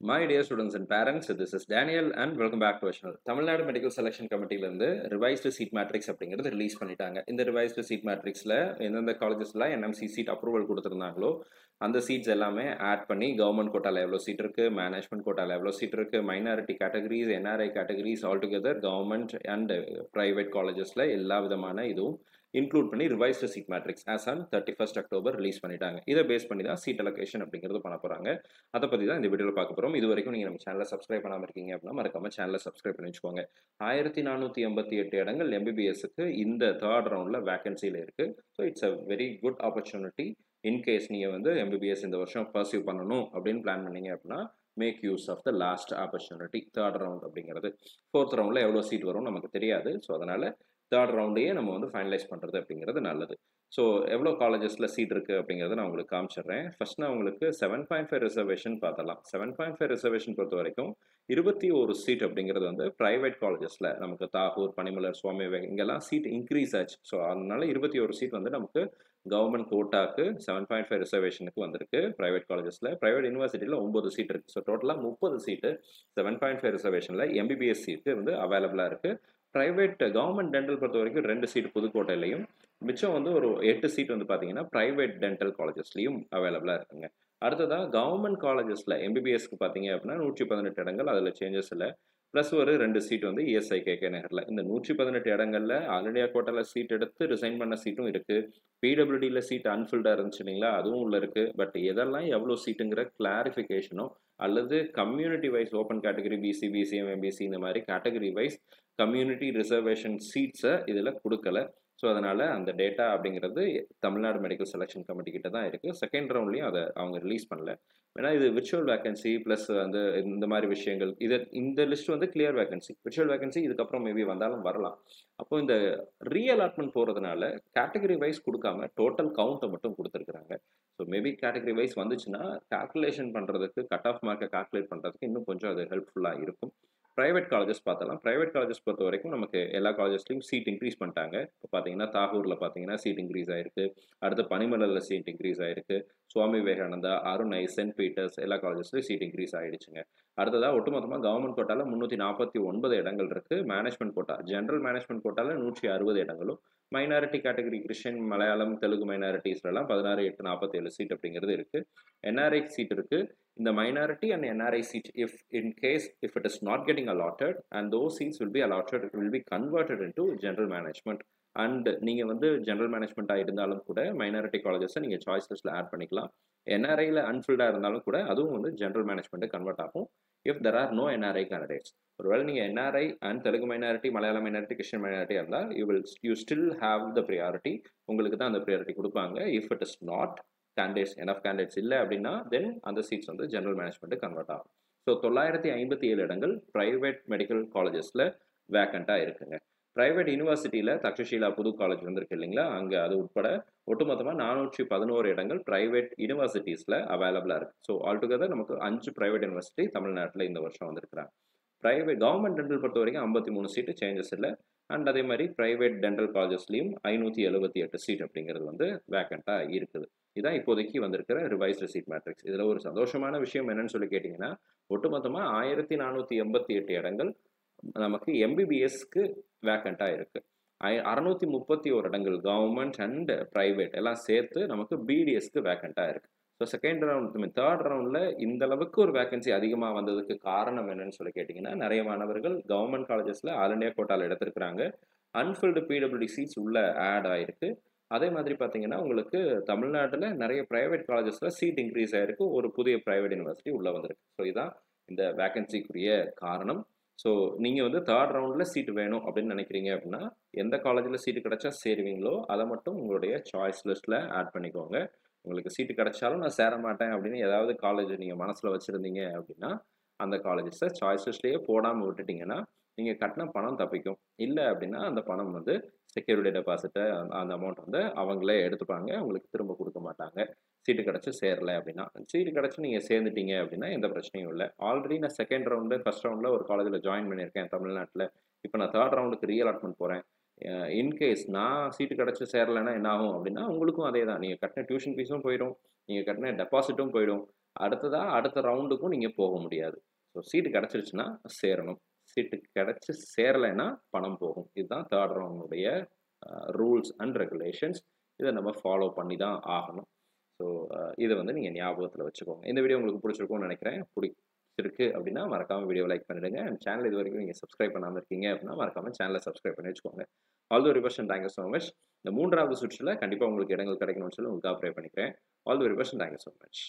My dear students and parents, this is Daniel and welcome back to our channel. Tamil Nadu medical selection கமிட்டிலேருந்து revised seat matrix அப்படிங்கிறது release பண்ணிட்டாங்க. இந்த revised seat மேட்ரிக்ஸில் எந்தெந்த காலேஜஸில் NMC seat approval கொடுத்துருந்தாங்களோ அந்த seeds எல்லாமே add பண்ணி கவர்மெண்ட் கோட்டாவில் எவ்வளோ சீட் இருக்குது, மேனேஜ்மெண்ட் கோட்டாவில் எவ்வளோ சீட் இருக்குது, minority categories, NRI categories all together government and private காலேஜஸில் எல்லா விதமான இதுவும் இன்க்ளூட் பண்ணி revised seat matrix as on 31st October release பண்ணிட்டாங்க. இதை பேஸ் பண்ணி தான் சீட் அலோகேஷன் அப்படிங்கிறது பண்ண போகிறாங்க. அதை பற்றி தான் இந்த வீடியோவில் பார்க்க போகிறோம். இது வரைக்கும் நீங்கள் நம்ம சேனலை சப்ஸ்கிரைப் பண்ணாமல் இருக்கீங்க அப்படின்னா மறக்காம சேனலை சப்ஸ்கிரைப் பண்ணி வச்சுக்கோங்க. 1488 இடங்கள் எம்பிபிஎஸ்க்கு இந்த தேர்ட் ரவுண்டில் வேகன்சியில் இருக்குது. So it's a very good opportunity. In case நீங்கள் வந்து எம்பிபிஎஸ் இந்த வருஷம் பர்சியூ பண்ணணும் அப்படின்னு பிளான் பண்ணீங்க அப்படின்னா make use of the last opportunity. Third round அப்படிங்கிறது ஃபோர்த் ரவுண்டில் எவ்வளோ சீட் வரும் நமக்கு தெரியாது. ஸோ அதனால் தேர்ட் ரவுண்டையே நம்ம வந்து ஃபைனலைஸ் பண்ணுறது அப்படிங்கிறது நல்லது. ஸோ எவ்வளோ காலேஜஸில் சீட் இருக்குது அப்படிங்கிறத நான் உங்களுக்கு காமிச்சிடுறேன். ஃபர்ஸ்ட் நான் உங்களுக்கு 7.5 ரிசர்வேஷன் பார்த்தலாம். 7.5 ரிசர்வேஷன் பொறுத்த வரைக்கும் 21 சீட் அப்படிங்கிறது வந்து ப்ரைவேட் காலேஜஸில் நமக்கு தாகூர், பனிமலர், சுவாமி விவேக் இங்கெல்லாம் சீட் இன்க்ரீஸ் ஆச்சு. ஸோ அதனால 21 சீட் வந்து நமக்கு கவர்மெண்ட் கோட்டாக்கு 7.5 ரிசர்வேஷனுக்கு வந்திருக்கு ப்ரைவேட் காலேஜஸில். ப்ரைவேட் யூனிவர்சிட்டியில் 9 சீட் இருக்குது. ஸோ டோட்டலாக 30 சீட்டு 7.5 ரிசர்வேஷனில் எம்பிபிஎஸ் சீட்டு வந்து அவைலபிளாக இருக்குது. ப்ரைவேட் கவர்மெண்ட் டென்டல் பொறுத்த வரைக்கும் 2 சீட் புதுக்கோட்டையிலையும், மிச்சம் வந்து ஒரு 8 சீட் வந்து பார்த்தீங்கன்னா ப்ரைவேட் டென்டல் காலேஜஸ்லையும் அவைலபிளாக இருக்குங்க. அடுத்ததாக கவர்மெண்ட் காலேஜஸில் எம்பிபிஎஸ்க்கு பார்த்தீங்க அப்படின்னா 118 இடங்கள், அதில் சேஞ்சஸ் இல்லை. ப்ளஸ் ஒரு 2 சீட் வந்து இஎஸ்ஐ கேகே நகரில். இந்த 118 இடங்களில் ஆல் இண்டியா கோட்டாவில் சீட் எடுத்து ரிசைன் பண்ண சீட்டும் இருக்குது. பிடபிள்யூடியில் சீட் அன்ஃபில்டாக இருந்துச்சு இல்லைங்களா, அதுவும் உள்ள இருக்குது. பட் எதெல்லாம் எவ்வளோ சீட்டுங்கிற கிளாரிஃபிகேஷனோ அல்லது community wise open category BC, BCM, MBC இந்த மாதிரி கேட்டகரி வைஸ் கம்யூனிட்டி ரிசர்வேஷன் சீட்ஸை இதில் கொடுக்கல. ஸோ அதனால் அந்த டேட்டா அப்படிங்கிறது தமிழ்நாடு மெடிக்கல் செலெக்ஷன் கமிட்டி கிட்ட தான் இருக்குது. செகண்ட் ரவுண்ட்லேயும் அதை அவங்க ரிலீஸ் பண்ணல. ஏன்னா இது விர்ச்சுவல் வேகன்சி ப்ளஸ் வந்து இந்த மாதிரி விஷயங்கள், இந்த லிஸ்ட் வந்து கிளியர் வேகன்சி. விர்ச்சுவல் வேகன்சி இதுக்கப்புறம் மேபி வந்தாலும் வரலாம். அப்போ இந்த ரீஅலாட்மெண்ட் போகிறதுனால கேட்டகரி வைஸ் கொடுக்காம டோட்டல் கவுண்ட்டை மட்டும் கொடுத்துருக்குறாங்க. ஸோ மேபி கேட்டகரி வைஸ் வந்துச்சுன்னா கால்குலேஷன் பண்ணுறதுக்கு, கட் ஆஃப் மார்க்கை கால்குலேட் பண்ணுறதுக்கு இன்னும் கொஞ்சம் அது ஹெல்ப்ஃபுல்லாக இருக்கும். ப்ரைவேட் காலேஜஸ் பார்த்தலாம். ப்ரைவேட் காலேஜஸ் பொறுத்த வரைக்கும் நமக்கு எல்லா காலேஜஸ்லையும் சீட் இன்க்ரீஸ் பண்ணிட்டாங்க. இப்போ பார்த்தீங்கன்னா தாகூரில் பார்த்தீங்கன்னா சீட் இன்க்ரீஸ் ஆயிருக்கு. அடுத்து பனிமலரில் சீட் இன்க்ரீஸ் ஆயிருக்கு. சுவாமி விவேகானந்தா, அருணை, சென்ட் பீட்டர்ஸ் எல்லா காலேஜஸ்லையும் சீட் இன்க்ரீஸ் ஆகிடுச்சுங்க. அடுத்ததாக ஒட்டுமொத்தமாக கவர்மெண்ட் கோட்டாவில் 349 இடங்கள் இருக்குது. மேனேஜ்மெண்ட் கோட்டா, ஜென்ரல் மேனேஜ்மெண்ட் கோட்டாவில் 160 இடங்களும், minority category Christian, Malayalam, Telugu மைனாரிட்டிஸ்லாம் 16,847 சீட் அப்படிங்கிறது இருக்குது. என்ஆர்ஐ சீட் இருக்குது. இந்த minority and NRI seat, if in case if it is not getting allotted and those seats will be allotted, it will be converted into general management. And நீங்கள் வந்து general மேனேஜ்மெண்ட்டாக இருந்தாலும் கூட minority காலேஜஸை நீங்கள் choice லிஸ்ட்டில் add பண்ணிக்கலாம். என்ஆர்ஐயில் அன்ஃபில்டாக இருந்தாலும் கூட அதுவும் வந்து ஜென்ரல் மேனேஜ்மெண்ட்டு கன்வெர்ட் ஆகும் if there are no NRI candidates. ஒருவேளை நீங்கள் NRI and Telugu minority, Malayalam minority, Christian minority இருந்தால் you still have the priority. உங்களுக்கு தான் அந்த ப்ரியாரிட்டி கொடுப்பாங்க. If it is not enough candidates இல்லை அப்படின்னா தென் அந்த சீட்ஸ் வந்து ஜென்ரல் மேனேஜ்மெண்ட்டு கன்வெர்ட் ஆகும். ஸோ 957 இடங்கள் ப்ரைவேட் மெடிக்கல் காலேஜஸில் வேக்கண்ட்டாக இருக்குங்க. ப்ரைவேட் யூனிவர்சிட்டியில் தக்ஷஷீலா புது காலேஜ் வந்திருக்கு இல்லைங்களா, அங்கே அது உட்பட ஒட்டுமொத்தமாக 411 இடங்கள் ப்ரைவேட் யூனிவர்சிட்டிஸில் அவைலபிளாக இருக்குது. ஸோ ஆல்டுகெதர் நமக்கு 5 ப்ரைவேட் யூனிவர்சிட்டி தமிழ்நாட்டில் இந்த வருஷம் வந்திருக்கிறாங்க. ப்ரைவேட் கவர்மெண்ட் டென்டல் பொறுத்த வரைக்கும் 53 சீட்டு, சேஞ்சஸ் இல்லை. அண்ட் அதே மாதிரி ப்ரைவேட் டென்டல் காலேஜஸ்லையும் 578 சீட் அப்படிங்கிறது வந்து வேக்கண்ட்டாக இருக்குது. இதான் இப்போதைக்கு வந்திருக்கிற ரிவைஸ்டு சீட் மேட்ரிக்ஸ். இதில் ஒரு சந்தோஷமான விஷயம் என்னன்னு சொல்லி கேட்டிங்கன்னா, ஒட்டுமொத்தமாக 1488 இடங்கள் நமக்கு எம்பிபிஎஸ்க்கு வேக்கண்ட்டாக இருக்குது. 631 இடங்கள் கவர்மெண்ட் அண்ட் ப்ரைவேட் எல்லாம் சேர்த்து நமக்கு பிடிஎஸ்க்கு வேக்கண்ட்டாக இருக்குது. ஸோ செகண்ட் ரவுண்ட், தேர்ட் ரவுண்டில் இந்த அளவுக்கு ஒரு வேகன்சி அதிகமாக வந்ததுக்கு காரணம் என்னன்னு சொல்லி கேட்டிங்கன்னா, நிறைய மாணவர்கள் கவர்மெண்ட் காலேஜஸில் ஆல் இண்டியா கோட்டாவில் எடுத்திருக்கிறாங்க. அன்ஃபில்டு பிடபிள்யூடி சீட்ஸ் உள்ள ஆட் ஆகிருக்கு. அதே மாதிரி பார்த்தீங்கன்னா உங்களுக்கு தமிழ்நாட்டில் நிறைய ப்ரைவேட் காலேஜஸில் சீட் இன்க்ரீஸ் ஆகிருக்கு. ஒரு புதிய ப்ரைவேட் யூனிவர்சிட்டி உள்ளே வந்திருக்கு. ஸோ இதுதான் இந்த வேகன்சிக்குரிய காரணம். ஸோ நீங்கள் வந்து தேர்ட் ரவுண்டில் சீட் வேணும் அப்படின்னு நினைக்கிறீங்க அப்படின்னா எந்த காலேஜில் சீட்டு கிடைச்சா சேருவீங்களோ அதை மட்டும் உங்களுடைய சாய்ஸ் லிஸ்ட்டில் ஆட் பண்ணிக்கோங்க. உங்களுக்கு சீட்டு கிடைச்சாலும் நான் சேர மாட்டேன் அப்படின்னு ஏதாவது காலேஜ் நீங்கள் மனசில் வச்சுருந்தீங்க அப்படின்னா அந்த காலேஜஸை சாய்ஸ் லிஸ்ட்லேயே போடாமல் விட்டுட்டிங்கன்னா நீங்கள் கட்டின பணம் தப்பிக்கும். இல்லை அப்படின்னா அந்த பணம் வந்து செக்யூரிட்டி டெபாசிட்டை அந்த அமௌண்ட் வந்து அவங்களே எடுத்துப்பாங்க, உங்களுக்கு திரும்ப கொடுக்க மாட்டாங்க. சீட்டு கிடச்சி சேரலை அப்படின்னா. சீட்டு கிடச்சி நீங்கள் சேர்ந்துட்டீங்க அப்படின்னா எந்த பிரச்சனையும் இல்லை. ஆல்ரெடி நான் செகண்ட் ரவுண்டு, ஃபர்ஸ்ட் ரவுண்டில் ஒரு காலேஜில் ஜாயின் பண்ணியிருக்கேன் தமிழ்நாட்டில். இப்போ நான் தேர்ட் ரவுண்டுக்கு ரீஅலாட்மெண்ட் போகிறேன். இன்கேஸ் நான் சீட்டு கிடச்சி சேரலைன்னா என்ன ஆகும் அப்படின்னா உங்களுக்கும் அதே தான். நீங்கள் கட்டின டியூஷன் ஃபீஸும் போயிடும், நீங்கள் கட்டின டெபாசிட்டும் போயிடும். அடுத்ததா அடுத்த ரவுண்டுக்கும் நீங்க போக முடியாது. ஸோ சீட்டு கிடைச்சிருச்சுன்னா சேரணும். சீட்டு கிடைச்சு சேரலைன்னா பணம் போகும். இதுதான் 3rd ரவுண்டுடைய ரூல்ஸ் அண்ட் ரெகுலேஷன்ஸ். இத நம்ம ஃபாலோ பண்ணி தான் ஆகணும். ஸோ இத வந்து நீங்க ஞாபகத்துல வச்சுக்கோங்க. இந்த வீடியோ உங்களுக்கு புடிச்சிருக்கும்னு நெனைக்கிறேன். புடிச்சிருக்கு அப்படின்னா மறக்காம வீடியோவ லைக் பண்ணிடுங்க. அண்ட் சேனல் இதுவரைக்கும் நீங்க சப்ஸ்கிரைப் பண்ணாம இருக்கீங்க அப்படின்னா மறக்காம சேனல சப்ஸ்கிரைப் பண்ணி வச்சுக்கோங்க. All the very best and thank you so much. இந்த 3வது சுற்றுல கண்டிப்பா உங்களுக்கு இடங்கள் கிடைக்கணும்னு சொல்லி உங்களுக்காக ப்ரே பண்ணிக்கிறேன். All the very best and thank you so much.